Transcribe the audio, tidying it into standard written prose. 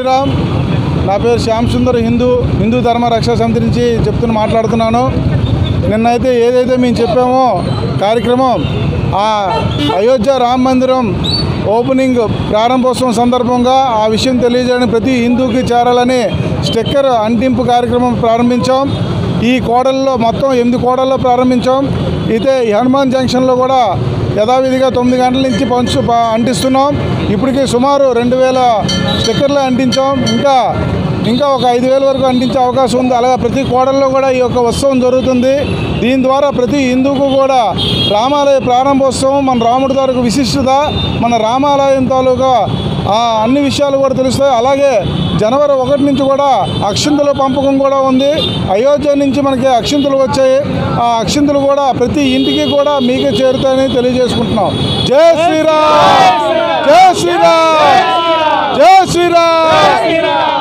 శ్రీరామ్. నా పేరు శ్యామ్ సుందర్, హిందూ ధర్మ రక్షా సమితి నుంచి మాట్లాడుతున్నాను. నిన్నైతే ఏదైతే మేము చెప్పామో కార్యక్రమం, ఆ అయోధ్య రామ మందిరం ఓపెనింగ్ ప్రారంభోత్సవం సందర్భంగా ఆ విషయం తెలియజేయడానికి ప్రతి హిందూకి చేరాలని స్టిక్కర్ అంటింపు కార్యక్రమం ప్రారంభించాం. ఈ కోడల్లో మొత్తం 8 కోడల్లో ప్రారంభించాం. అయితే హనుమాన్ జంక్షన్లో కూడా యథావిధిగా 9 గంటల నుంచి అంటిస్తున్నాం. ఇప్పటికీ సుమారు 2000 స్టిక్కర్లు అంటించాం. ఇంకా ఒక 5000 వరకు అంటించే అవకాశం ఉంది. అలాగే ప్రతి కోడల్లో కూడా ఈ యొక్క ఉత్సవం జరుగుతుంది. దీని ద్వారా ప్రతి హిందూకు కూడా రామాలయ ప్రారంభోత్సవం, మన రాముడి తాలూకు విశిష్టత, మన రామాలయం తాలూకా అన్ని విషయాలు కూడా తెలుస్తాయి. అలాగే జనవరి 1 నుంచి కూడా అక్షింతల పంపకం కూడా ఉంది. అయోధ్య నుంచి మనకి అక్షింతలు వచ్చాయి. ఆ అక్షింతలు కూడా ప్రతి ఇంటికి కూడా మీకే చేరుతాయని తెలియజేసుకుంటున్నాం. జై శ్రీరామ్, జై శ్రీరామ్, జై శ్రీరామ్.